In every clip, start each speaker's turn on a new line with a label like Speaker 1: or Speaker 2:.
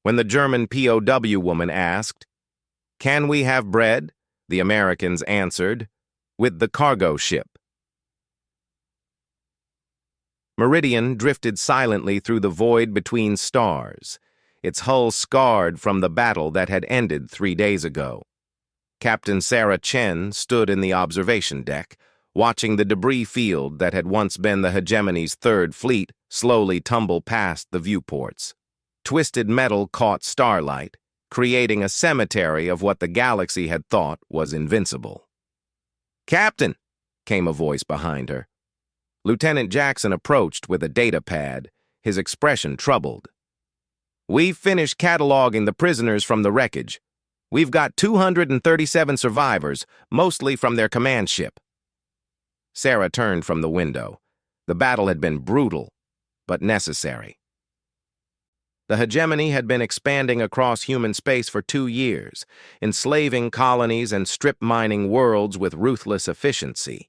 Speaker 1: When the German POW woman asked, "Can we have bread?" the Americans answered, "With the cargo ship." Meridian drifted silently through the void between stars, its hull scarred from the battle that had ended 3 days ago. Captain Sarah Chen stood in the observation deck, watching the debris field that had once been the hegemony's third fleet slowly tumble past the viewports. Twisted metal caught starlight, creating a cemetery of what the galaxy had thought was invincible. "Captain!" came a voice behind her. Lieutenant Jackson approached with a data pad, his expression troubled. "We've finished cataloging the prisoners from the wreckage. We've got 237 survivors, mostly from their command ship." Sarah turned from the window. The battle had been brutal, but necessary. The hegemony had been expanding across human space for 2 years, enslaving colonies and strip-mining worlds with ruthless efficiency.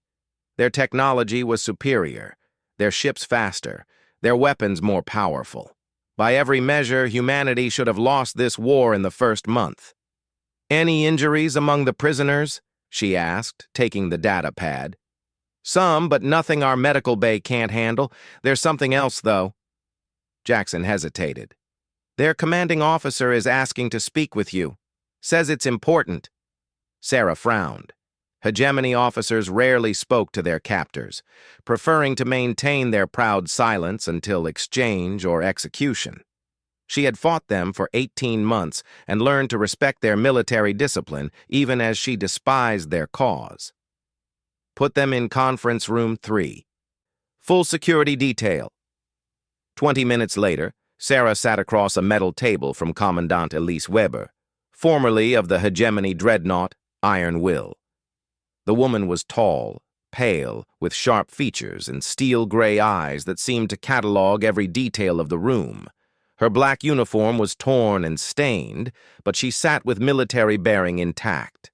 Speaker 1: Their technology was superior, their ships faster, their weapons more powerful. By every measure, humanity should have lost this war in the first month. "Any injuries among the prisoners?" she asked, taking the data pad. "Some, but nothing our medical bay can't handle. There's something else, though." Jackson hesitated. "Their commanding officer is asking to speak with you. Says it's important." Sarah frowned. Hegemony officers rarely spoke to their captors, preferring to maintain their proud silence until exchange or execution. She had fought them for 18 months and learned to respect their military discipline, even as she despised their cause. "Put them in conference room 3. Full security detail." 20 minutes later, Sarah sat across a metal table from Commandant Elise Weber, formerly of the hegemony dreadnought Iron Will. The woman was tall, pale, with sharp features and steel-gray eyes that seemed to catalog every detail of the room. Her black uniform was torn and stained, but she sat with military bearing intact.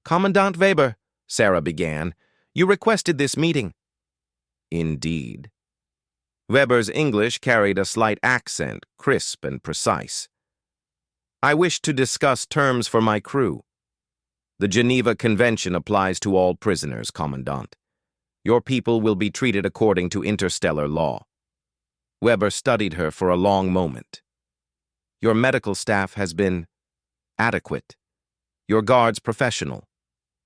Speaker 1: "Commandant Weber," Sarah began, "you requested this meeting." "Indeed." Weber's English carried a slight accent, crisp and precise. "I wish to discuss terms for my crew. The Geneva Convention applies to all prisoners, Commandant. Your people will be treated according to interstellar law." Weber studied her for a long moment. "Your medical staff has been adequate. Your guards professional.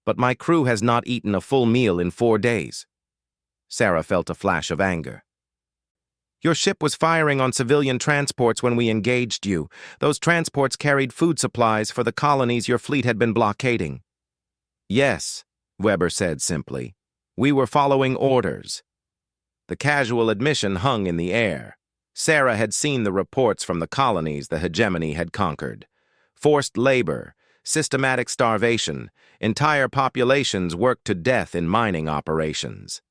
Speaker 1: But my crew has not eaten a full meal in 4 days." Sarah felt a flash of anger. "Your ship was firing on civilian transports when we engaged you. Those transports carried food supplies for the colonies your fleet had been blockading." "Yes," Weber said simply. "We were following orders." The casual admission hung in the air. Sarah had seen the reports from the colonies the hegemony had conquered. Forced labor, systematic starvation, entire populations worked to death in mining operations.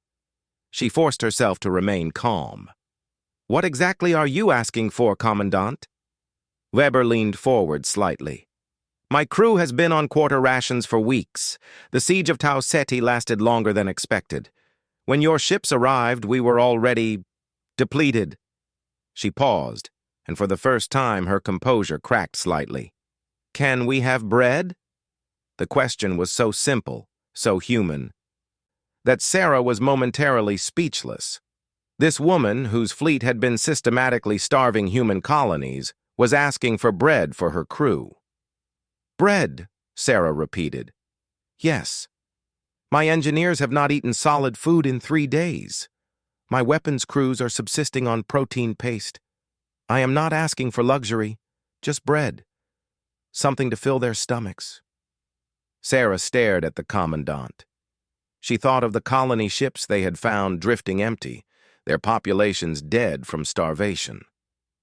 Speaker 1: She forced herself to remain calm. "What exactly are you asking for, Commandant?" Weber leaned forward slightly. "My crew has been on quarter rations for weeks. The siege of Tau Ceti lasted longer than expected. When your ships arrived, we were already depleted." She paused, and for the first time her composure cracked slightly. "Can we have bread?" The question was so simple, so human, that Sarah was momentarily speechless. This woman, whose fleet had been systematically starving human colonies, was asking for bread for her crew. "Bread," Sarah repeated. "Yes. My engineers have not eaten solid food in 3 days. My weapons crews are subsisting on protein paste. I am not asking for luxury, just bread. Something to fill their stomachs." Sarah stared at the Commandant. She thought of the colony ships they had found drifting empty, their populations dead from starvation.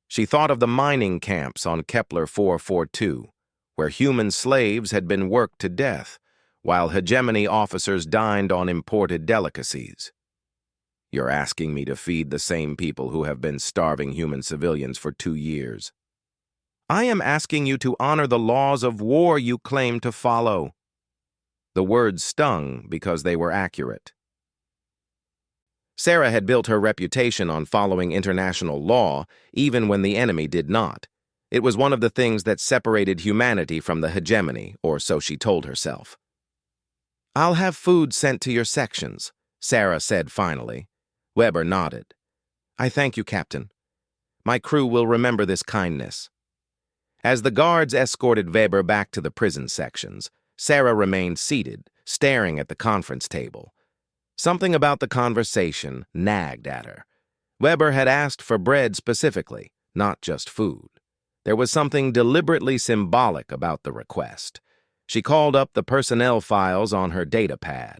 Speaker 1: She thought of the mining camps on Kepler 442, where human slaves had been worked to death, while hegemony officers dined on imported delicacies. "You're asking me to feed the same people who have been starving human civilians for 2 years. "I am asking you to honor the laws of war you claim to follow." The words stung because they were accurate. Sarah had built her reputation on following international law, even when the enemy did not. It was one of the things that separated humanity from the hegemony, or so she told herself. "I'll have food sent to your sections," Sarah said finally. Weber nodded. "I thank you, Captain. My crew will remember this kindness." As the guards escorted Weber back to the prison sections, Sarah remained seated, staring at the conference table. Something about the conversation nagged at her. Weber had asked for bread specifically, not just food. There was something deliberately symbolic about the request. She called up the personnel files on her datapad.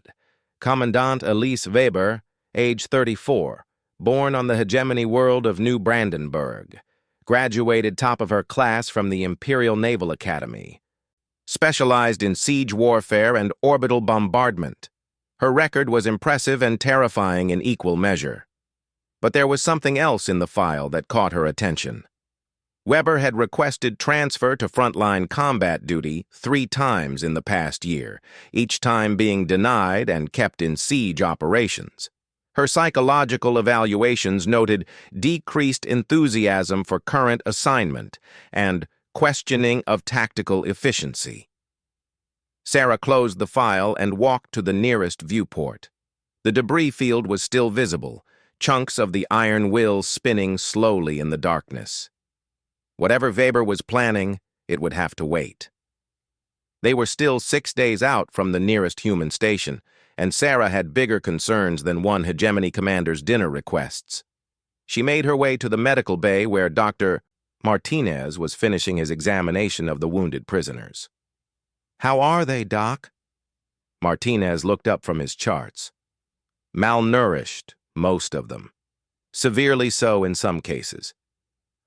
Speaker 1: Commandant Elise Weber, age 34, born on the hegemony world of New Brandenburg. Graduated top of her class from the Imperial Naval Academy. Specialized in siege warfare and orbital bombardment. Her record was impressive and terrifying in equal measure. But there was something else in the file that caught her attention. Weber had requested transfer to frontline combat duty 3 times in the past year, each time being denied and kept in siege operations. Her psychological evaluations noted decreased enthusiasm for current assignment and questioning of tactical efficiency. Sarah closed the file and walked to the nearest viewport. The debris field was still visible, chunks of the iron will spinning slowly in the darkness. Whatever Weber was planning, it would have to wait. They were still 6 days out from the nearest human station, and Sarah had bigger concerns than one hegemony commander's dinner requests. She made her way to the medical bay where Dr. Martinez was finishing his examination of the wounded prisoners. "How are they, Doc?" Martinez looked up from his charts. "Malnourished, most of them. Severely so in some cases.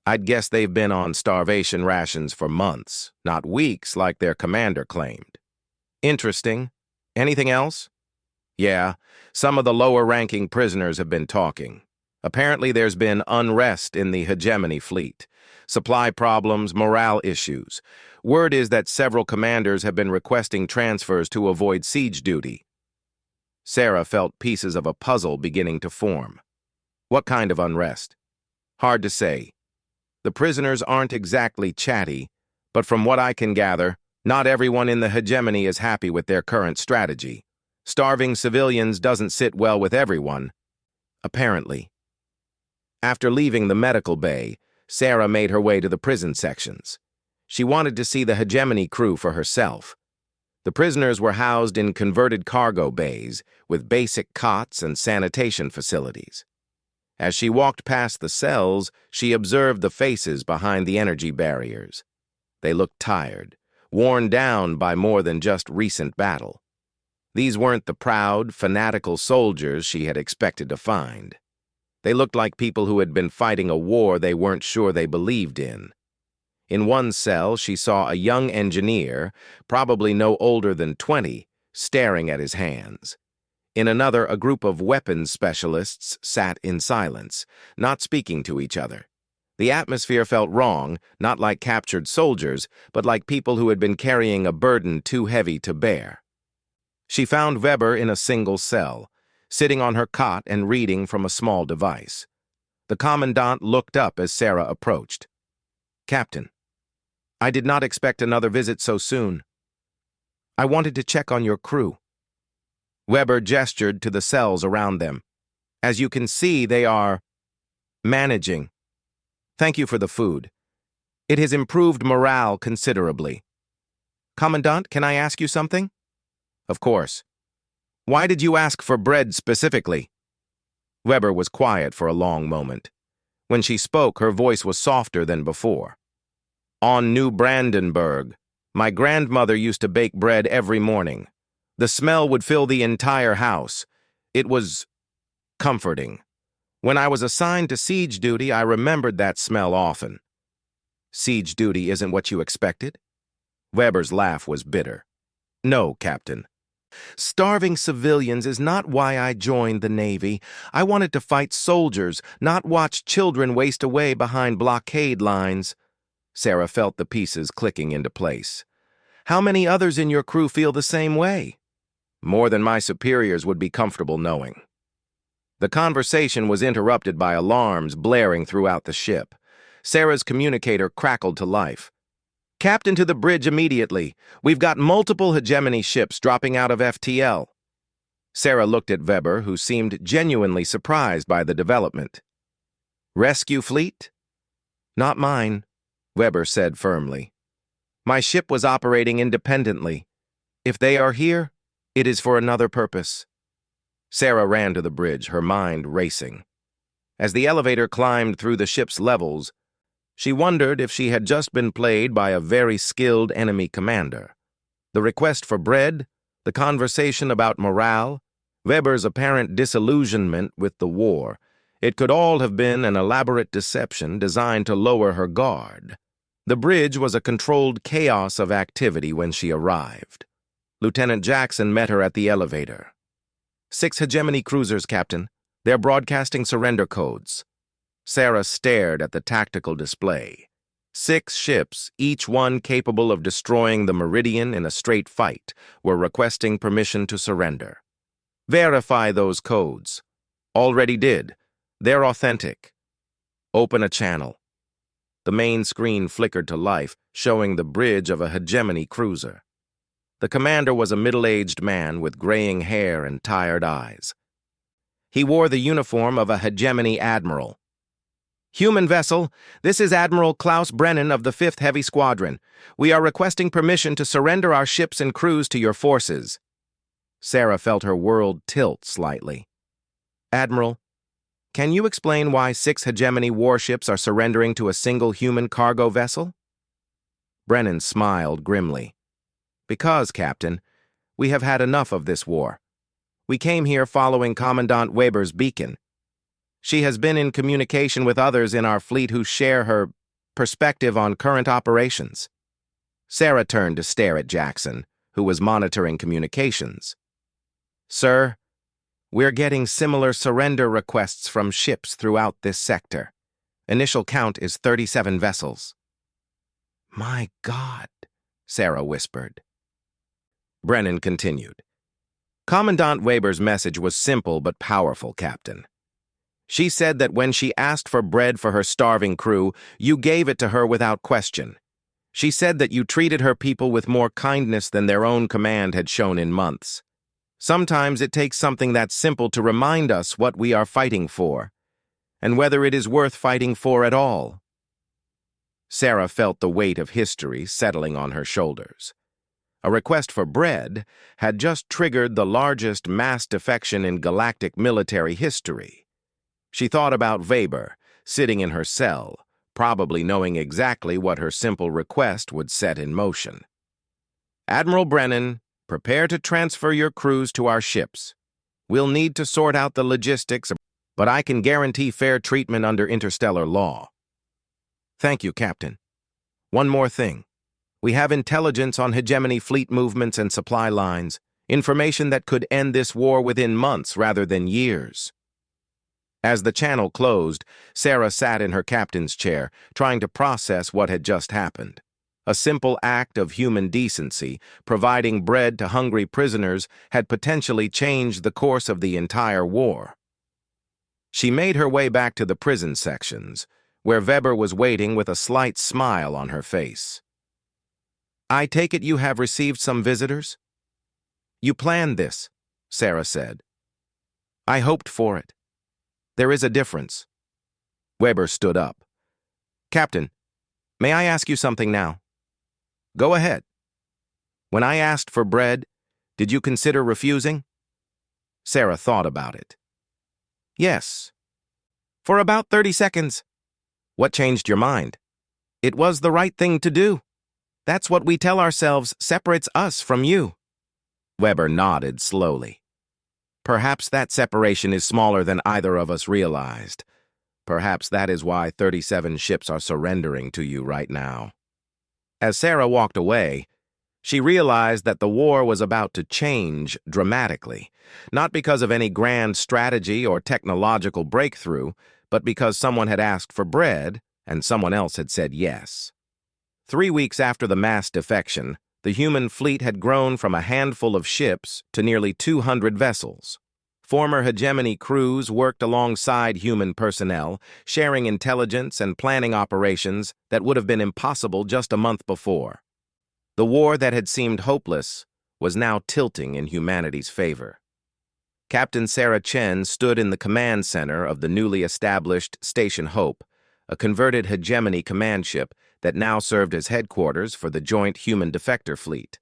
Speaker 1: I'd guess they've been on starvation rations for months, not weeks like their commander claimed." "Interesting. Anything else?" "Yeah, some of the lower-ranking prisoners have been talking. Apparently there's been unrest in the hegemony fleet. Supply problems, morale issues. Word is that several commanders have been requesting transfers to avoid siege duty." Sarah felt pieces of a puzzle beginning to form. What kind of unrest? Hard to say. The prisoners aren't exactly chatty, but from what I can gather, not everyone in the hegemony is happy with their current strategy. Starving civilians doesn't sit well with everyone, apparently. After leaving the medical bay, Sarah made her way to the prison sections. She wanted to see the hegemony crew for herself. The prisoners were housed in converted cargo bays with basic cots and sanitation facilities. As she walked past the cells, she observed the faces behind the energy barriers. They looked tired, worn down by more than just recent battle. These weren't the proud, fanatical soldiers she had expected to find. They looked like people who had been fighting a war they weren't sure they believed in. In one cell, she saw a young engineer, probably no older than 20, staring at his hands. In another, a group of weapons specialists sat in silence, not speaking to each other. The atmosphere felt wrong, not like captured soldiers, but like people who had been carrying a burden too heavy to bear. She found Weber in a single cell, sitting on her cot and reading from a small device. The commandant looked up as Sarah approached. "Captain, I did not expect another visit so soon. I wanted to check on your crew." Weber gestured to the cells around them. "As you can see, they are managing. Thank you for the food. It has improved morale considerably. Commandant, can I ask you something?" "Of course. Why did you ask for bread specifically?" Weber was quiet for a long moment. When she spoke, her voice was softer than before. "On New Brandenburg, my grandmother used to bake bread every morning. The smell would fill the entire house. It was comforting. When I was assigned to siege duty, I remembered that smell often." "Siege duty isn't what you expected?" Weber's laugh was bitter. "No, Captain. Starving civilians is not why I joined the Navy. I wanted to fight soldiers, not watch children waste away behind blockade lines." Sarah felt the pieces clicking into place. "How many others in your crew feel the same way?" "More than my superiors would be comfortable knowing." The conversation was interrupted by alarms blaring throughout the ship. Sarah's communicator crackled to life. Captain to the bridge immediately. We've got multiple hegemony ships dropping out of FTL. Sarah looked at Weber, who seemed genuinely surprised by the development. Rescue fleet? Not mine, Weber said firmly. My ship was operating independently. If they are here, it is for another purpose. Sarah ran to the bridge, her mind racing. As the elevator climbed through the ship's levels, she wondered if she had just been played by a very skilled enemy commander. The request for bread, the conversation about morale, Weber's apparent disillusionment with the war, it could all have been an elaborate deception designed to lower her guard. The bridge was a controlled chaos of activity when she arrived. Lieutenant Jackson met her at the elevator. 6 hegemony cruisers, Captain. They're broadcasting surrender codes. Sarah stared at the tactical display. 6 ships, each one capable of destroying the Meridian in a straight fight, were requesting permission to surrender. Verify those codes. Already did. They're authentic. Open a channel. The main screen flickered to life, showing the bridge of a hegemony cruiser. The commander was a middle-aged man with graying hair and tired eyes. He wore the uniform of a hegemony admiral. Human vessel, this is Admiral Klaus Brennan of the 5th Heavy Squadron. We are requesting permission to surrender our ships and crews to your forces. Sarah felt her world tilt slightly. Admiral, can you explain why 6 hegemony warships are surrendering to a single human cargo vessel? Brennan smiled grimly. Because, Captain, we have had enough of this war. We came here following Commandant Weber's beacon. She has been in communication with others in our fleet who share her perspective on current operations. Sarah turned to stare at Jackson, who was monitoring communications. Sir, we're getting similar surrender requests from ships throughout this sector. Initial count is 37 vessels. My God, Sarah whispered. Brennan continued. Commandant Weber's message was simple but powerful, Captain. She said that when she asked for bread for her starving crew, you gave it to her without question. She said that you treated her people with more kindness than their own command had shown in months. Sometimes it takes something that simple to remind us what we are fighting for, and whether it is worth fighting for at all. Sarah felt the weight of history settling on her shoulders. A request for bread had just triggered the largest mass defection in galactic military history. She thought about Weber, sitting in her cell, probably knowing exactly what her simple request would set in motion. Admiral Brennan, prepare to transfer your crews to our ships. We'll need to sort out the logistics, but I can guarantee fair treatment under interstellar law. Thank you, Captain. One more thing. We have intelligence on hegemony fleet movements and supply lines, information that could end this war within months rather than years. As the channel closed, Sarah sat in her captain's chair, trying to process what had just happened. A simple act of human decency, providing bread to hungry prisoners, had potentially changed the course of the entire war. She made her way back to the prison sections, where Weber was waiting with a slight smile on her face. I take it you have received some visitors? You planned this, Sarah said. I hoped for it. There is a difference. Weber stood up. Captain, may I ask you something now? Go ahead. When I asked for bread, did you consider refusing? Sarah thought about it. Yes. For about 30 seconds. What changed your mind? It was the right thing to do. That's what we tell ourselves separates us from you. Weber nodded slowly. Perhaps that separation is smaller than either of us realized. Perhaps that is why 37 ships are surrendering to you right now. As Sarah walked away, she realized that the war was about to change dramatically, not because of any grand strategy or technological breakthrough, but because someone had asked for bread and someone else had said yes. 3 weeks after the mass defection, the human fleet had grown from a handful of ships to nearly 200 vessels. Former hegemony crews worked alongside human personnel, sharing intelligence and planning operations that would have been impossible just a month before. The war that had seemed hopeless was now tilting in humanity's favor. Captain Sarah Chen stood in the command center of the newly established Station Hope, a converted hegemony command ship that now served as headquarters for the joint human defector fleet.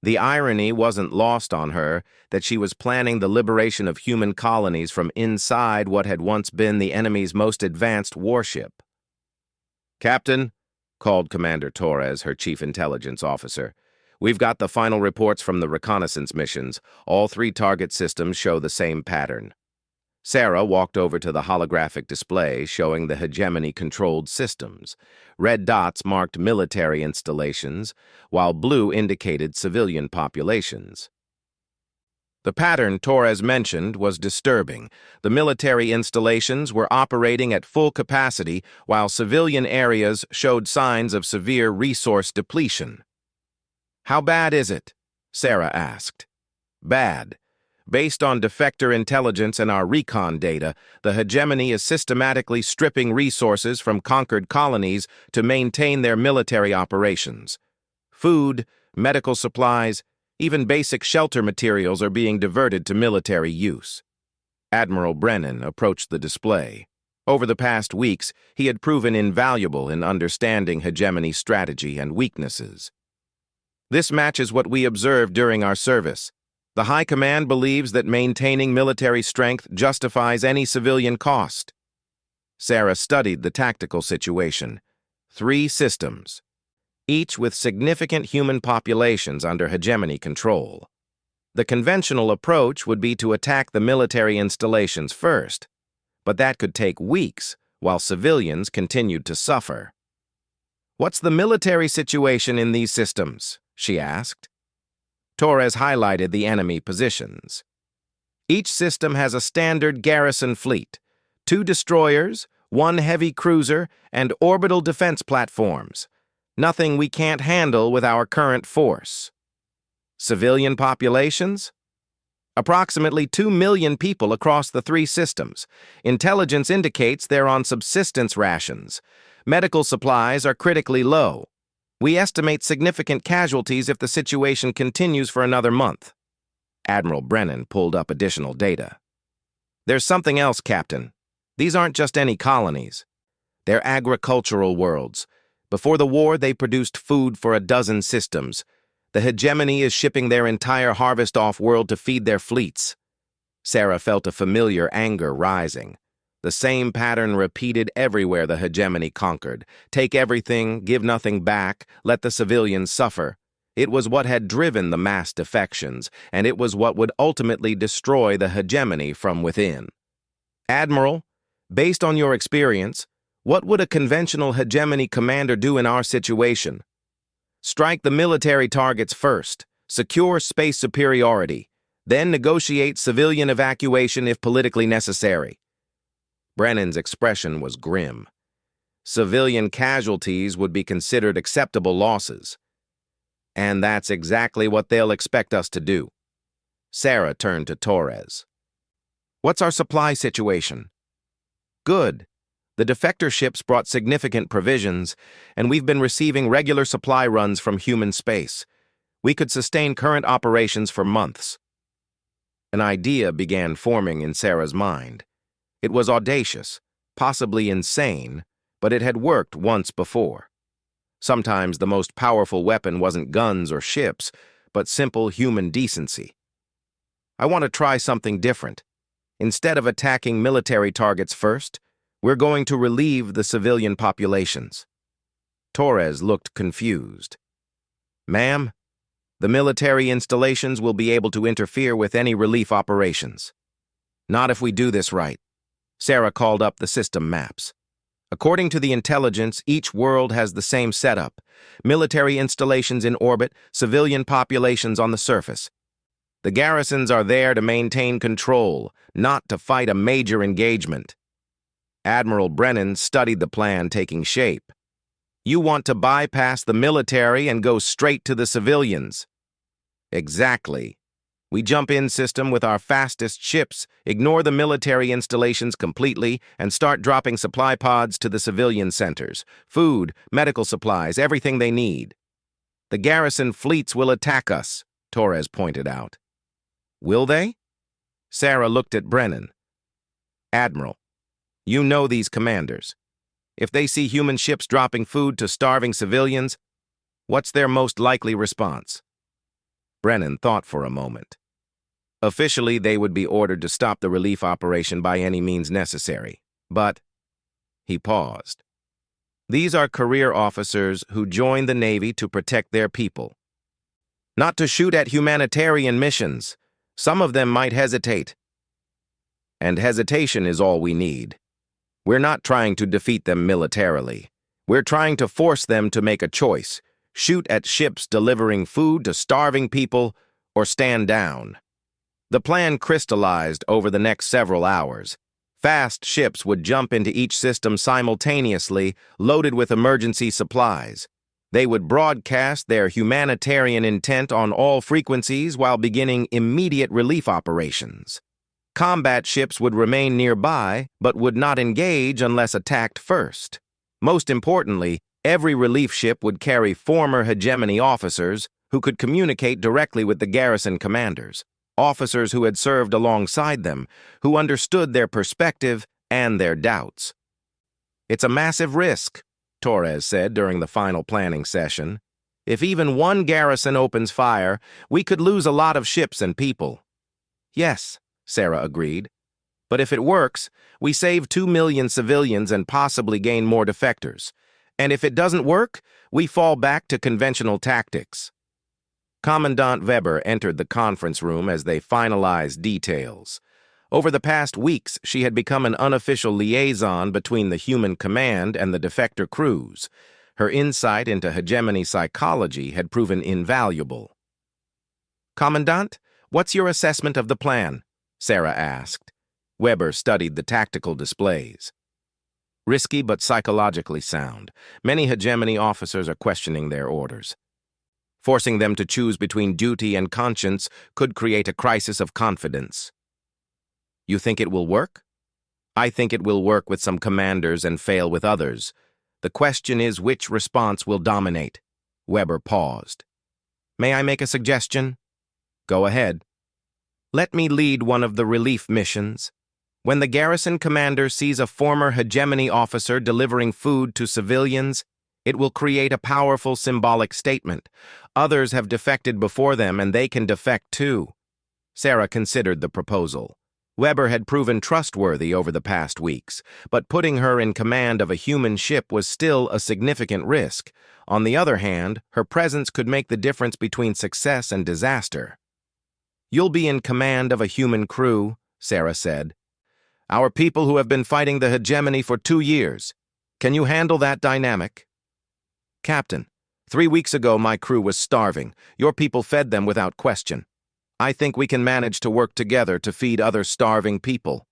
Speaker 1: The irony wasn't lost on her that she was planning the liberation of human colonies from inside what had once been the enemy's most advanced warship. "Captain," called Commander Torres, her chief intelligence officer, "we've got the final reports from the reconnaissance missions. All 3 target systems show the same pattern." Sarah walked over to the holographic display showing the hegemony-controlled systems. Red dots marked military installations, while blue indicated civilian populations. The pattern Torres mentioned was disturbing. The military installations were operating at full capacity, while civilian areas showed signs of severe resource depletion. "How bad is it?" Sarah asked. "Bad. Based on defector intelligence and our recon data, the hegemony is systematically stripping resources from conquered colonies to maintain their military operations. Food, medical supplies, even basic shelter materials are being diverted to military use." Admiral Brennan approached the display. Over the past weeks, he had proven invaluable in understanding hegemony strategy and weaknesses. "This matches what we observed during our service. The High Command believes that maintaining military strength justifies any civilian cost." Sarah studied the tactical situation. 3 systems, each with significant human populations under hegemony control. The conventional approach would be to attack the military installations first, but that could take weeks while civilians continued to suffer. "What's the military situation in these systems?" she asked. Torres highlighted the enemy positions. "Each system has a standard garrison fleet, 2 destroyers, 1 heavy cruiser, and orbital defense platforms. Nothing we can't handle with our current force." "Civilian populations?" "Approximately 2 million people across the 3 systems. Intelligence indicates they're on subsistence rations. Medical supplies are critically low. We estimate significant casualties if the situation continues for another month." Admiral Brennan pulled up additional data. "There's something else, Captain. These aren't just any colonies. They're agricultural worlds. Before the war, they produced food for a dozen systems. The hegemony is shipping their entire harvest off-world to feed their fleets." Sarah felt a familiar anger rising. The same pattern repeated everywhere the hegemony conquered. Take everything, give nothing back, let the civilians suffer. It was what had driven the mass defections, and it was what would ultimately destroy the hegemony from within. "Admiral, based on your experience, what would a conventional hegemony commander do in our situation?" "Strike the military targets first, secure space superiority, then negotiate civilian evacuation if politically necessary." Brennan's expression was grim. Civilian casualties would be considered acceptable losses. "And that's exactly what they'll expect us to do." Sarah turned to Torres. "What's our supply situation?" "Good. The defector ships brought significant provisions, and we've been receiving regular supply runs from human space. We could sustain current operations for months." An idea began forming in Sarah's mind. It was audacious, possibly insane, but it had worked once before. Sometimes the most powerful weapon wasn't guns or ships, but simple human decency. "I want to try something different. Instead of attacking military targets first, we're going to relieve the civilian populations." Torres looked confused. "Ma'am, the military installations will be able to interfere with any relief operations." "Not if we do this right." Sarah called up the system maps. "According to the intelligence, each world has the same setup. Military installations in orbit, civilian populations on the surface. The garrisons are there to maintain control, not to fight a major engagement." Admiral Brennan studied the plan taking shape. "You want to bypass the military and go straight to the civilians." "Exactly. We jump in system with our fastest ships, ignore the military installations completely, and start dropping supply pods to the civilian centers. Food, medical supplies, everything they need. The garrison fleets will attack us, Torres pointed out. Will they? Sarah looked at Brennan. Admiral, you know these commanders. If they see human ships dropping food to starving civilians, what's their most likely response? Brennan thought for a moment. Officially, they would be ordered to stop the relief operation by any means necessary. But, he paused. These are career officers who joined the Navy to protect their people. Not to shoot at humanitarian missions. Some of them might hesitate. And hesitation is all we need. We're not trying to defeat them militarily. We're trying to force them to make a choice. Shoot at ships delivering food to starving people, or stand down. The plan crystallized over the next several hours. Fast ships would jump into each system simultaneously, loaded with emergency supplies. They would broadcast their humanitarian intent on all frequencies while beginning immediate relief operations. Combat ships would remain nearby, but would not engage unless attacked first. Most importantly, every relief ship would carry former hegemony officers who could communicate directly with the garrison commanders, officers who had served alongside them, who understood their perspective and their doubts. It's a massive risk, Torres said during the final planning session. If even one garrison opens fire, we could lose a lot of ships and people. Yes, Sarah agreed. But if it works, we save 2 million civilians and possibly gain more defectors. And if it doesn't work, we fall back to conventional tactics. Commandant Weber entered the conference room as they finalized details. Over the past weeks, she had become an unofficial liaison between the human command and the defector crews. Her insight into hegemony psychology had proven invaluable. Commandant, what's your assessment of the plan? Sarah asked. Weber studied the tactical displays. Risky but psychologically sound. Many hegemony officers are questioning their orders. Forcing them to choose between duty and conscience could create a crisis of confidence. You think it will work? I think it will work with some commanders and fail with others. The question is which response will dominate. Weber paused. May I make a suggestion? Go ahead. Let me lead one of the relief missions. When the garrison commander sees a former hegemony officer delivering food to civilians, it will create a powerful symbolic statement. Others have defected before them, and they can defect too. Sarah considered the proposal. Weber had proven trustworthy over the past weeks, but putting her in command of a human ship was still a significant risk. On the other hand, her presence could make the difference between success and disaster. You'll be in command of a human crew, Sarah said. Our people who have been fighting the hegemony for 2 years. Can you handle that dynamic? Captain, 3 weeks ago my crew was starving. Your people fed them without question. I think we can manage to work together to feed other starving people.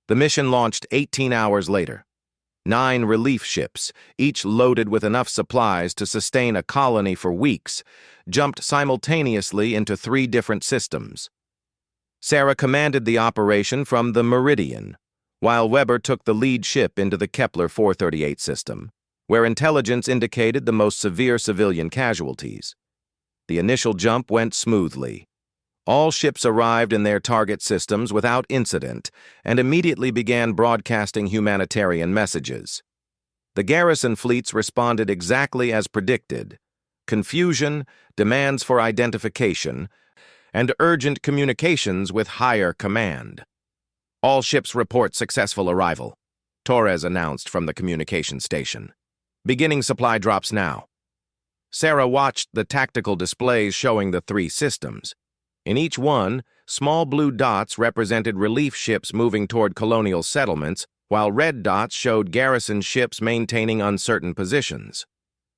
Speaker 1: The mission launched 18 hours later. 9 relief ships, each loaded with enough supplies to sustain a colony for weeks, jumped simultaneously into 3 different systems. Sarah commanded the operation from the Meridian, while Weber took the lead ship into the Kepler 438 system, where intelligence indicated the most severe civilian casualties. The initial jump went smoothly. All ships arrived in their target systems without incident and immediately began broadcasting humanitarian messages. The garrison fleets responded exactly as predicted: confusion, demands for identification, and urgent communications with higher command. All ships report successful arrival, Torres announced from the communication station. Beginning supply drops now. Sarah watched the tactical displays showing the 3 systems. In each one, small blue dots represented relief ships moving toward colonial settlements, while red dots showed garrison ships maintaining uncertain positions.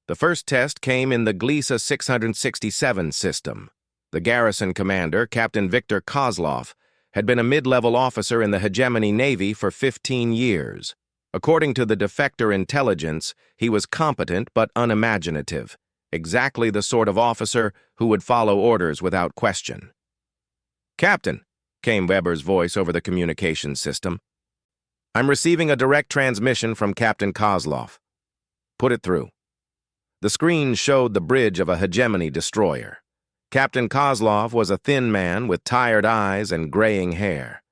Speaker 1: The first test came in the Gliesa 667 system. The garrison commander, Captain Viktor Kozlov, had been a mid-level officer in the hegemony Navy for 15 years. According to the defector intelligence, he was competent but unimaginative, exactly the sort of officer who would follow orders without question. "Captain," came Weber's voice over the communications system. "I'm receiving a direct transmission from Captain Kozlov. Put it through." The screen showed the bridge of a hegemony destroyer. Captain Kozlov was a thin man with tired eyes and graying hair.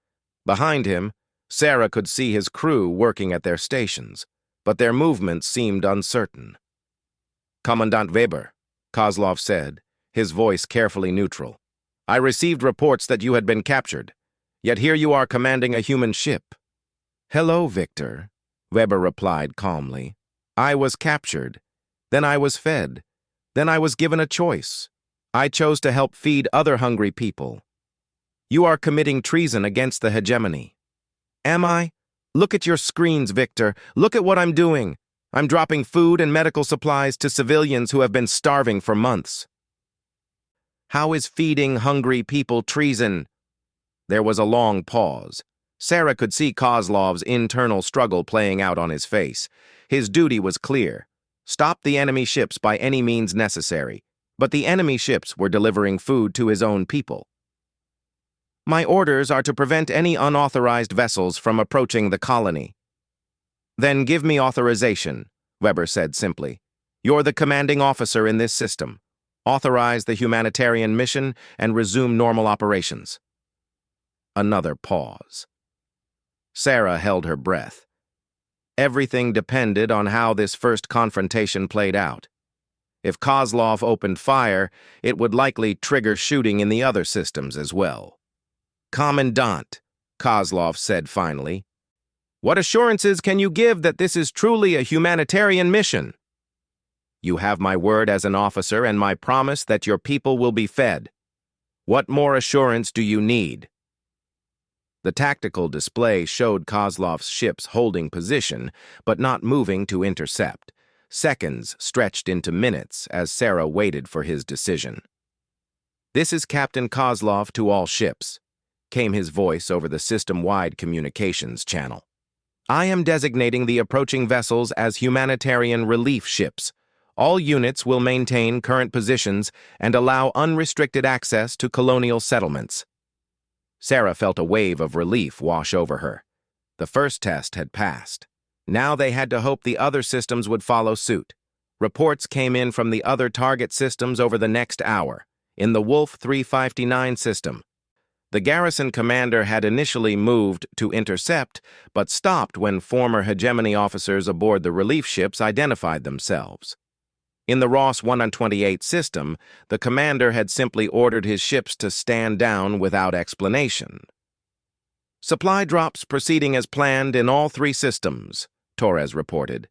Speaker 1: Behind him, Sarah could see his crew working at their stations, but their movements seemed uncertain. "Commandant Weber," Kozlov said, his voice carefully neutral. "I received reports that you had been captured, yet here you are commanding a human ship." "Hello, Victor," Weber replied calmly. "I was captured. Then I was fed. Then I was given a choice. I chose to help feed other hungry people. You are committing treason against the hegemony." "Am I? Look at your screens, Victor. Look at what I'm doing. I'm dropping food and medical supplies to civilians who have been starving for months." "How is feeding hungry people treason?" There was a long pause. Sarah could see Kozlov's internal struggle playing out on his face. His duty was clear. Stop the enemy ships by any means necessary. But the enemy ships were delivering food to his own people. "My orders are to prevent any unauthorized vessels from approaching the colony." "Then give me authorization," Weber said simply. "You're the commanding officer in this system. Authorize the humanitarian mission and resume normal operations." Another pause. Sarah held her breath. Everything depended on how this first confrontation played out. If Kozlov opened fire, it would likely trigger shooting in the other systems as well. "Commandant," Kozlov said finally, "what assurances can you give that this is truly a humanitarian mission?" "You have my word as an officer and my promise that your people will be fed. What more assurance do you need?" The tactical display showed Kozlov's ships holding position, but not moving to intercept. Seconds stretched into minutes as Sarah waited for his decision. "This is Captain Kozlov to all ships," came his voice over the system-wide communications channel. "I am designating the approaching vessels as humanitarian relief ships. All units will maintain current positions and allow unrestricted access to colonial settlements." Sarah felt a wave of relief wash over her. The first test had passed. Now they had to hope the other systems would follow suit. Reports came in from the other target systems over the next hour. In the Wolf 359 system, the garrison commander had initially moved to intercept, but stopped when former hegemony officers aboard the relief ships identified themselves. In the Ross 128 system, the commander had simply ordered his ships to stand down without explanation. "Supply drops proceeding as planned in all three systems," Torres reported.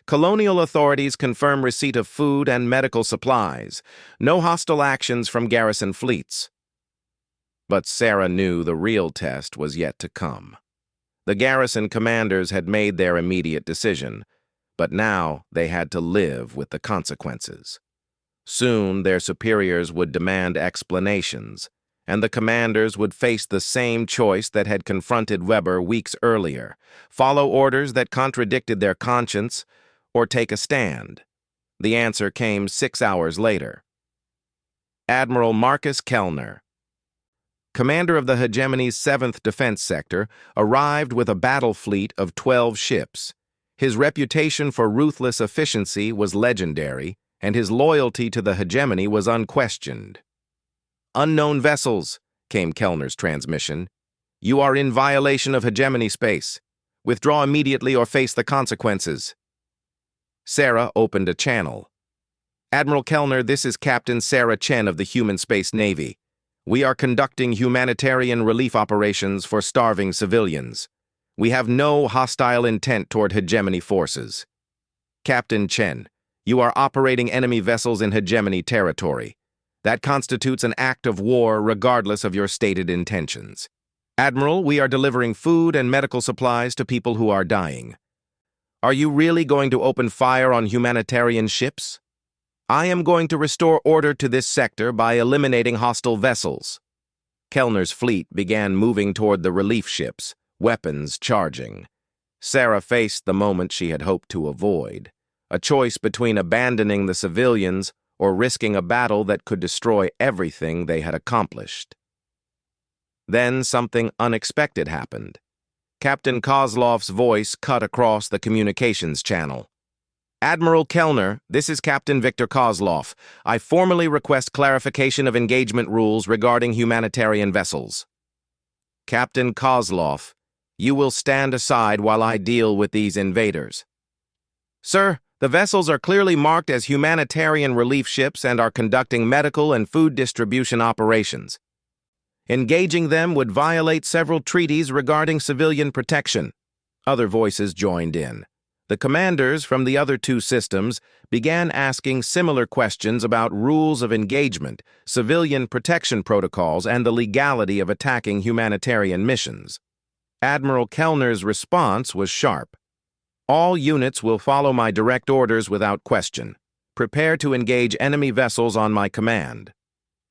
Speaker 1: "Colonial authorities confirm receipt of food and medical supplies. No hostile actions from garrison fleets." But Sarah knew the real test was yet to come. The garrison commanders had made their immediate decision, but now they had to live with the consequences. Soon their superiors would demand explanations, and the commanders would face the same choice that had confronted Weber weeks earlier: follow orders that contradicted their conscience or take a stand. The answer came 6 hours later. Admiral Marcus Kellner, commander of the hegemony's 7th Defense Sector, arrived with a battle fleet of 12 ships. His reputation for ruthless efficiency was legendary, and his loyalty to the hegemony was unquestioned. "Unknown vessels," came Kellner's transmission. "You are in violation of hegemony space. Withdraw immediately or face the consequences." Sarah opened a channel. "Admiral Kellner, this is Captain Sarah Chen of the Human Space Navy. We are conducting humanitarian relief operations for starving civilians. We have no hostile intent toward hegemony forces." "Captain Chen, you are operating enemy vessels in hegemony territory. That constitutes an act of war regardless of your stated intentions." "Admiral, we are delivering food and medical supplies to people who are dying." "Are you really going to open fire on humanitarian ships?" "I am going to restore order to this sector by eliminating hostile vessels." Kellner's fleet began moving toward the relief ships, weapons charging. Sarah faced the moment she had hoped to avoid, a choice between abandoning the civilians or risking a battle that could destroy everything they had accomplished. Then something unexpected happened. Captain Kozlov's voice cut across the communications channel. "Admiral Kellner, this is Captain Victor Kozlov. I formally request clarification of engagement rules regarding humanitarian vessels." "Captain Kozlov, you will stand aside while I deal with these invaders." "Sir, the vessels are clearly marked as humanitarian relief ships and are conducting medical and food distribution operations. Engaging them would violate several treaties regarding civilian protection." Other voices joined in. The commanders from the other two systems began asking similar questions about rules of engagement, civilian protection protocols, and the legality of attacking humanitarian missions. Admiral Kellner's response was sharp. "All units will follow my direct orders without question. Prepare to engage enemy vessels on my command."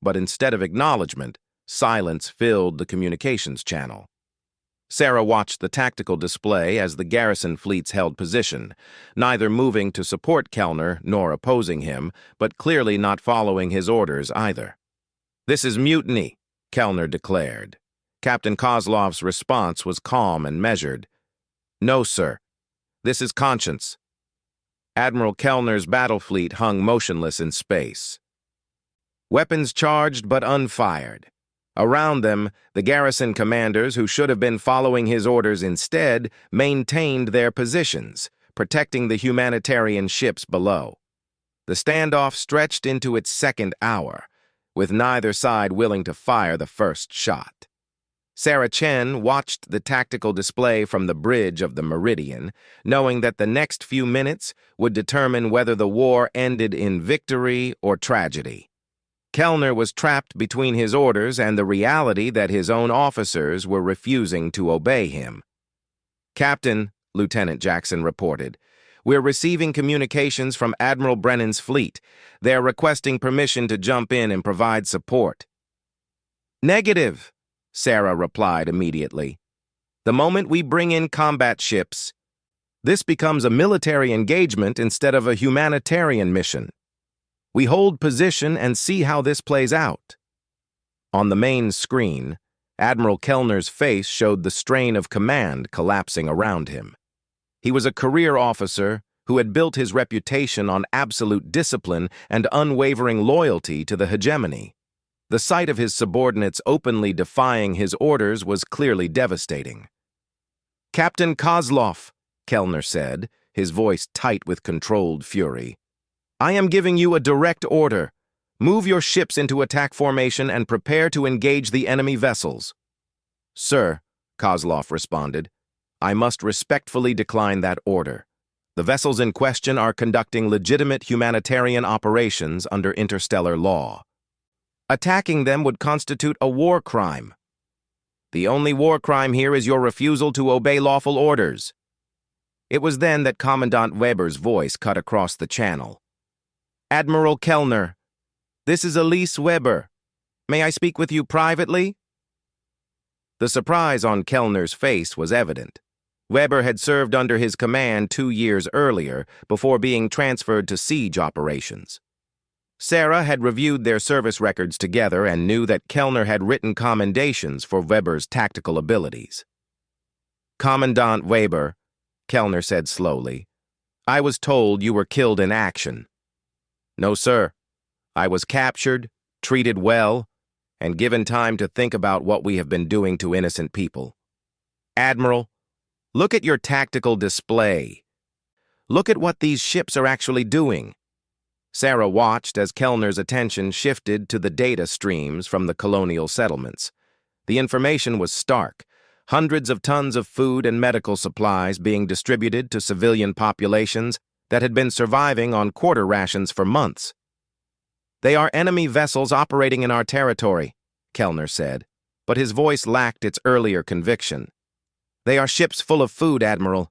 Speaker 1: But instead of acknowledgement, silence filled the communications channel. Sarah watched the tactical display as the garrison fleets held position, neither moving to support Kellner nor opposing him, but clearly not following his orders either. "This is mutiny," Kellner declared. Captain Kozlov's response was calm and measured. "No, sir. This is conscience." Admiral Kellner's battle fleet hung motionless in space. Weapons charged but unfired. Around them, the garrison commanders, who should have been following his orders instead, maintained their positions, protecting the humanitarian ships below. The standoff stretched into its second hour, with neither side willing to fire the first shot. Sarah Chen watched the tactical display from the bridge of the Meridian, knowing that the next few minutes would determine whether the war ended in victory or tragedy. Kellner was trapped between his orders and the reality that his own officers were refusing to obey him. "Captain," Lieutenant Jackson reported, "we're receiving communications from Admiral Brennan's fleet. They're requesting permission to jump in and provide support." "Negative," Sarah replied immediately. "The moment we bring in combat ships, this becomes a military engagement instead of a humanitarian mission. We hold position and see how this plays out." On the main screen, Admiral Kellner's face showed the strain of command collapsing around him. He was a career officer who had built his reputation on absolute discipline and unwavering loyalty to the hegemony. The sight of his subordinates openly defying his orders was clearly devastating. "Captain Kozlov," Kellner said, his voice tight with controlled fury, "I am giving you a direct order. Move your ships into attack formation and prepare to engage the enemy vessels." "Sir," Kozlov responded, "I must respectfully decline that order. The vessels in question are conducting legitimate humanitarian operations under interstellar law. Attacking them would constitute a war crime. The only war crime here is your refusal to obey lawful orders." It was then that Commandant Weber's voice cut across the channel. "Admiral Kellner, this is Elise Weber. May I speak with you privately?" The surprise on Kellner's face was evident. Weber had served under his command 2 years earlier, before being transferred to siege operations. Sarah had reviewed their service records together and knew that Kellner had written commendations for Weber's tactical abilities. "Commandant Weber," Kellner said slowly, "I was told you were killed in action." "No, sir. I was captured, treated well, and given time to think about what we have been doing to innocent people." "Admiral, look at your tactical display. Look at what these ships are actually doing." Sarah watched as Kellner's attention shifted to the data streams from the colonial settlements. The information was stark. Hundreds of tons of food and medical supplies being distributed to civilian populations that had been surviving on quarter rations for months. "They are enemy vessels operating in our territory," Kellner said, but his voice lacked its earlier conviction. "They are ships full of food, Admiral.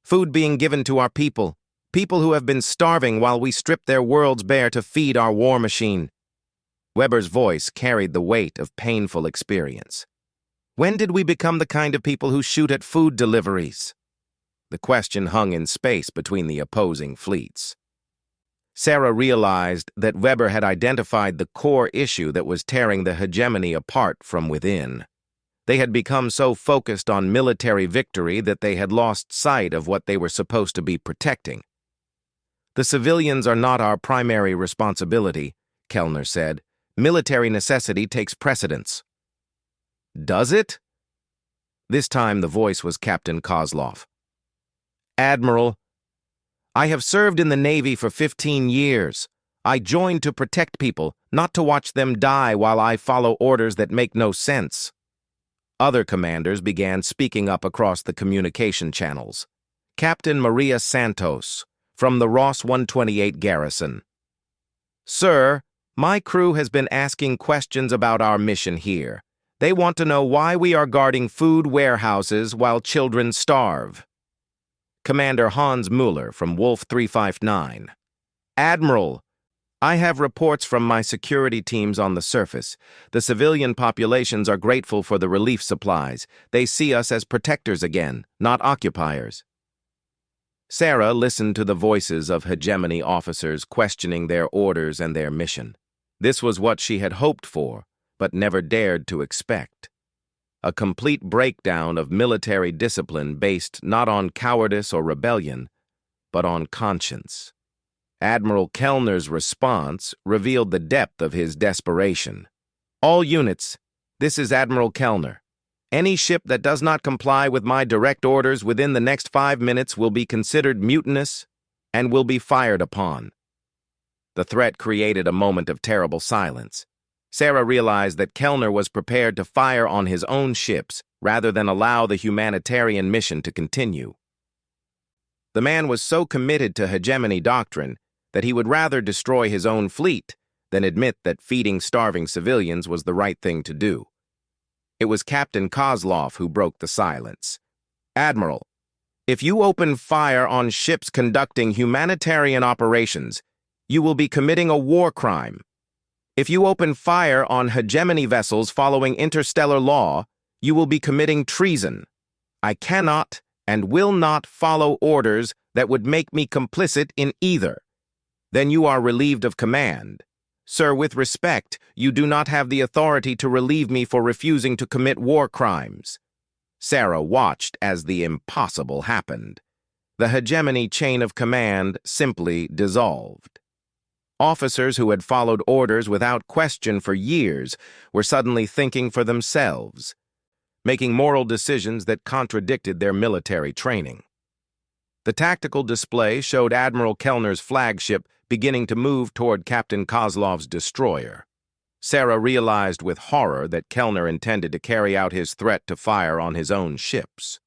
Speaker 1: Food being given to our people who have been starving while we strip their worlds bare to feed our war machine." Weber's voice carried the weight of painful experience. "When did we become the kind of people who shoot at food deliveries?" The question hung in space between the opposing fleets. Sarah realized that Weber had identified the core issue that was tearing the hegemony apart from within. They had become so focused on military victory that they had lost sight of what they were supposed to be protecting. "The civilians are not our primary responsibility," Kellner said. "Military necessity takes precedence." "Does it?" This time the voice was Captain Kozlov. "Admiral, I have served in the Navy for 15 years. I joined to protect people, not to watch them die while I follow orders that make no sense." Other commanders began speaking up across the communication channels. Captain Maria Santos, from the Ross 128 Garrison. "Sir, my crew has been asking questions about our mission here. They want to know why we are guarding food warehouses while children starve." Commander Hans Mueller from Wolf 359. "Admiral, I have reports from my security teams on the surface. The civilian populations are grateful for the relief supplies. They see us as protectors again, not occupiers." Sarah listened to the voices of hegemony officers questioning their orders and their mission. This was what she had hoped for, but never dared to expect. A complete breakdown of military discipline based not on cowardice or rebellion, but on conscience. Admiral Kellner's response revealed the depth of his desperation. "All units, this is Admiral Kellner. Any ship that does not comply with my direct orders within the next 5 minutes will be considered mutinous and will be fired upon." The threat created a moment of terrible silence. Sarah realized that Kellner was prepared to fire on his own ships rather than allow the humanitarian mission to continue. The man was so committed to hegemony doctrine that he would rather destroy his own fleet than admit that feeding starving civilians was the right thing to do. It was Captain Kozlov who broke the silence. "Admiral, if you open fire on ships conducting humanitarian operations, you will be committing a war crime. If you open fire on hegemony vessels following interstellar law, you will be committing treason. I cannot and will not follow orders that would make me complicit in either. Then you are relieved of command. Sir, with respect, you do not have the authority to relieve me for refusing to commit war crimes." Sarah watched as the impossible happened. The hegemony chain of command simply dissolved. Officers who had followed orders without question for years were suddenly thinking for themselves, making moral decisions that contradicted their military training. The tactical display showed Admiral Kellner's flagship beginning to move toward Captain Kozlov's destroyer. Sarah realized with horror that Kellner intended to carry out his threat to fire on his own ships.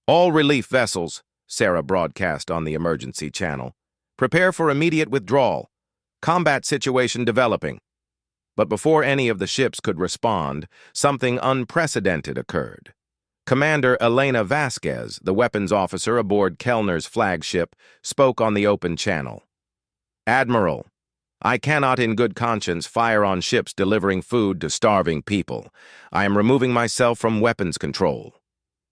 Speaker 1: "All relief vessels," Sarah broadcast on the emergency channel, "prepare for immediate withdrawal. Combat situation developing." But before any of the ships could respond, something unprecedented occurred. Commander Elena Vasquez, the weapons officer aboard Kellner's flagship, spoke on the open channel. "Admiral, I cannot in good conscience fire on ships delivering food to starving people. I am removing myself from weapons control."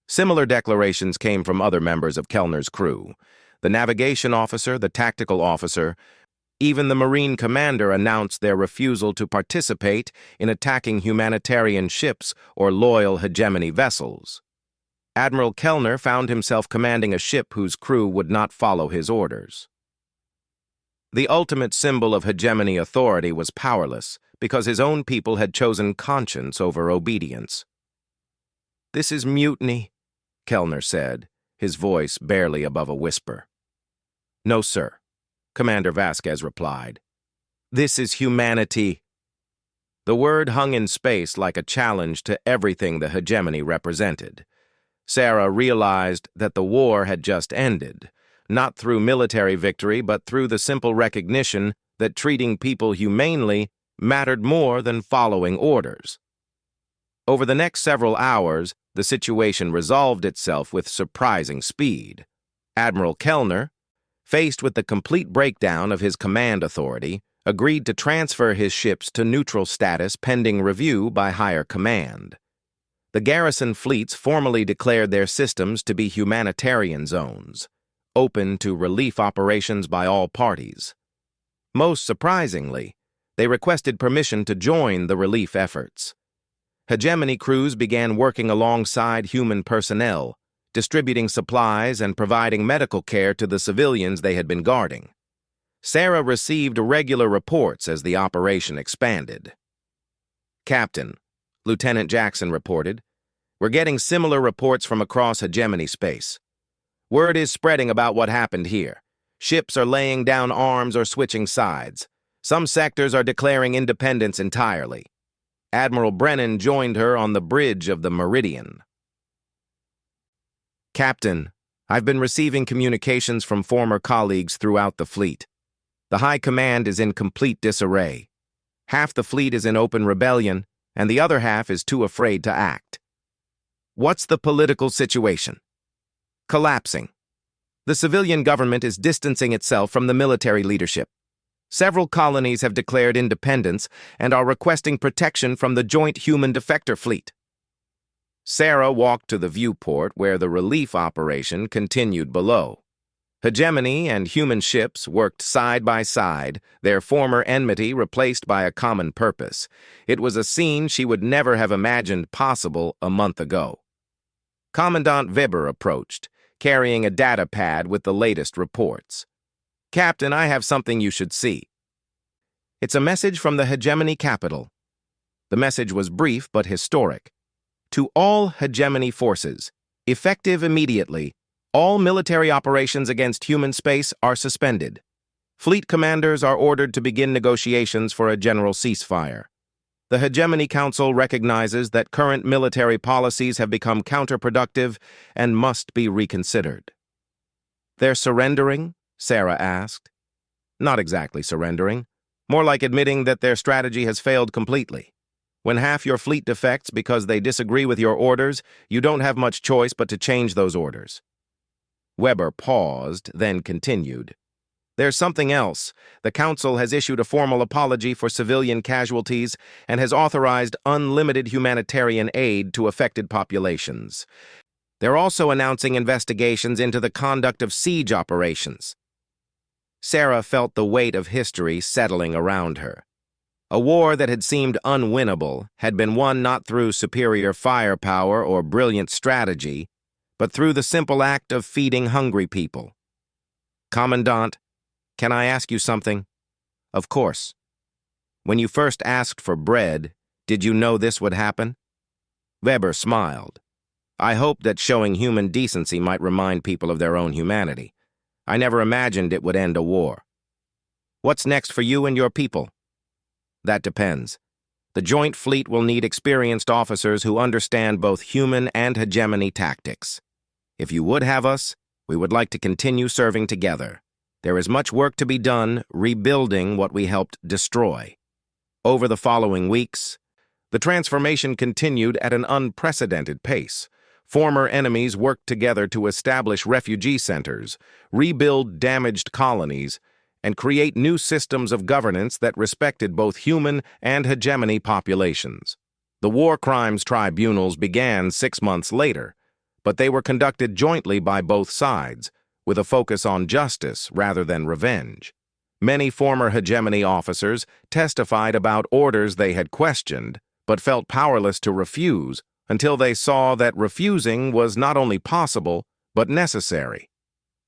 Speaker 1: Similar declarations came from other members of Kellner's crew. The navigation officer, the tactical officer, even the Marine commander announced their refusal to participate in attacking humanitarian ships or loyal hegemony vessels. Admiral Kellner found himself commanding a ship whose crew would not follow his orders. The ultimate symbol of hegemony authority was powerless because his own people had chosen conscience over obedience. "This is mutiny," Kellner said, his voice barely above a whisper. "No, sir," Commander Vasquez replied. "This is humanity." The word hung in space like a challenge to everything the hegemony represented. Sarah realized that the war had just ended, not through military victory, but through the simple recognition that treating people humanely mattered more than following orders. Over the next several hours, the situation resolved itself with surprising speed. Admiral Kellner, faced with the complete breakdown of his command authority, agreed to transfer his ships to neutral status pending review by higher command. The garrison fleets formally declared their systems to be humanitarian zones, open to relief operations by all parties. Most surprisingly, they requested permission to join the relief efforts. Hegemony crews began working alongside human personnel, distributing supplies and providing medical care to the civilians they had been guarding. Sarah received regular reports as the operation expanded. "Captain," Lieutenant Jackson reported, "we're getting similar reports from across hegemony space. Word is spreading about what happened here. Ships are laying down arms or switching sides. Some sectors are declaring independence entirely." Admiral Brennan joined her on the bridge of the Meridian. "Captain, I've been receiving communications from former colleagues throughout the fleet. The High Command is in complete disarray. Half the fleet is in open rebellion, and the other half is too afraid to act." "What's the political situation?" "Collapsing. The civilian government is distancing itself from the military leadership. Several colonies have declared independence and are requesting protection from the joint human defector fleet." Sarah walked to the viewport where the relief operation continued below. Hegemony and human ships worked side by side, their former enmity replaced by a common purpose. It was a scene she would never have imagined possible a month ago. Commandant Weber approached, carrying a data pad with the latest reports. "Captain, I have something you should see." "It's a message from the hegemony capital." The message was brief but historic. "To all hegemony forces, effective immediately, all military operations against human space are suspended. Fleet commanders are ordered to begin negotiations for a general ceasefire. The Hegemony Council recognizes that current military policies have become counterproductive and must be reconsidered." "They're surrendering?" Sarah asked. "Not exactly surrendering. More like admitting that their strategy has failed completely. When half your fleet defects because they disagree with your orders, you don't have much choice but to change those orders." Weber paused, then continued. "There's something else. The Council has issued a formal apology for civilian casualties and has authorized unlimited humanitarian aid to affected populations. They're also announcing investigations into the conduct of siege operations." Sarah felt the weight of history settling around her. A war that had seemed unwinnable had been won not through superior firepower or brilliant strategy, but through the simple act of feeding hungry people. "Commandant, can I ask you something?" "Of course." "When you first asked for bread, did you know this would happen?" Weber smiled. "I hoped that showing human decency might remind people of their own humanity. I never imagined it would end a war." "What's next for you and your people?" "That depends. The Joint Fleet will need experienced officers who understand both human and hegemony tactics. If you would have us, we would like to continue serving together. There is much work to be done rebuilding what we helped destroy." Over the following weeks, the transformation continued at an unprecedented pace. Former enemies worked together to establish refugee centers, rebuild damaged colonies, and create new systems of governance that respected both human and hegemony populations. The war crimes tribunals began 6 months later, but they were conducted jointly by both sides, with a focus on justice rather than revenge. Many former hegemony officers testified about orders they had questioned, but felt powerless to refuse until they saw that refusing was not only possible, but necessary.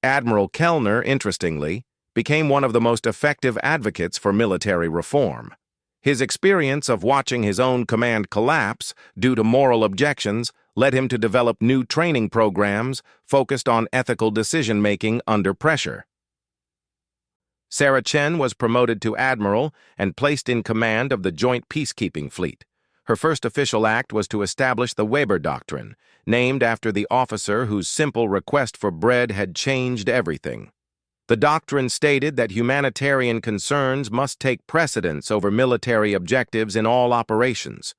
Speaker 1: Admiral Kellner, interestingly, became one of the most effective advocates for military reform. His experience of watching his own command collapse due to moral objections led him to develop new training programs focused on ethical decision-making under pressure. Sarah Chen was promoted to admiral and placed in command of the Joint Peacekeeping Fleet. Her first official act was to establish the Weber Doctrine, named after the officer whose simple request for bread had changed everything. The doctrine stated that humanitarian concerns must take precedence over military objectives in all operations.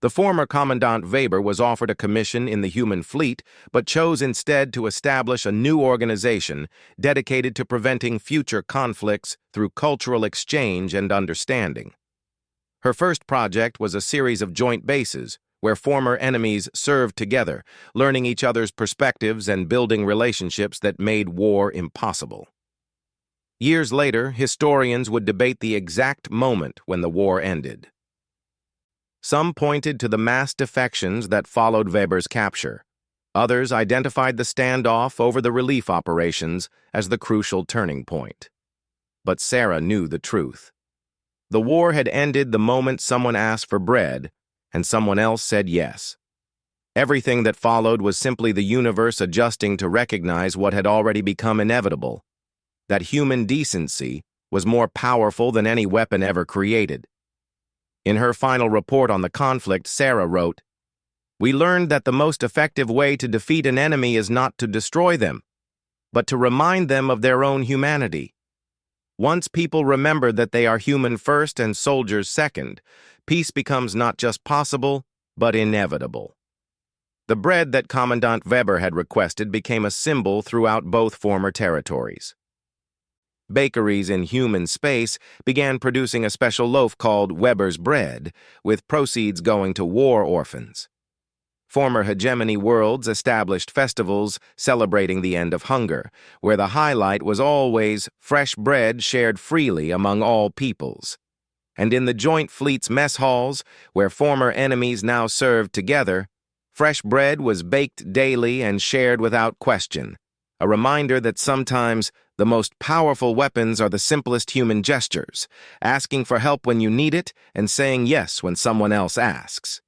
Speaker 1: The former Commandant Weber was offered a commission in the human fleet, but chose instead to establish a new organization dedicated to preventing future conflicts through cultural exchange and understanding. Her first project was a series of joint bases, where former enemies served together, learning each other's perspectives and building relationships that made war impossible. Years later, historians would debate the exact moment when the war ended. Some pointed to the mass defections that followed Weber's capture. Others identified the standoff over the relief operations as the crucial turning point. But Sarah knew the truth. The war had ended the moment someone asked for bread, and someone else said yes. Everything that followed was simply the universe adjusting to recognize what had already become inevitable, that human decency was more powerful than any weapon ever created. In her final report on the conflict, Sarah wrote, "We learned that the most effective way to defeat an enemy is not to destroy them, but to remind them of their own humanity. Once people remember that they are human first and soldiers second, peace becomes not just possible, but inevitable." The bread that Commandant Weber had requested became a symbol throughout both former territories. Bakeries in human space began producing a special loaf called Weber's Bread, with proceeds going to war orphans. Former hegemony worlds established festivals celebrating the end of hunger, where the highlight was always fresh bread shared freely among all peoples. And in the Joint Fleet's mess halls, where former enemies now served together, fresh bread was baked daily and shared without question, a reminder that sometimes the most powerful weapons are the simplest human gestures, asking for help when you need it and saying yes when someone else asks.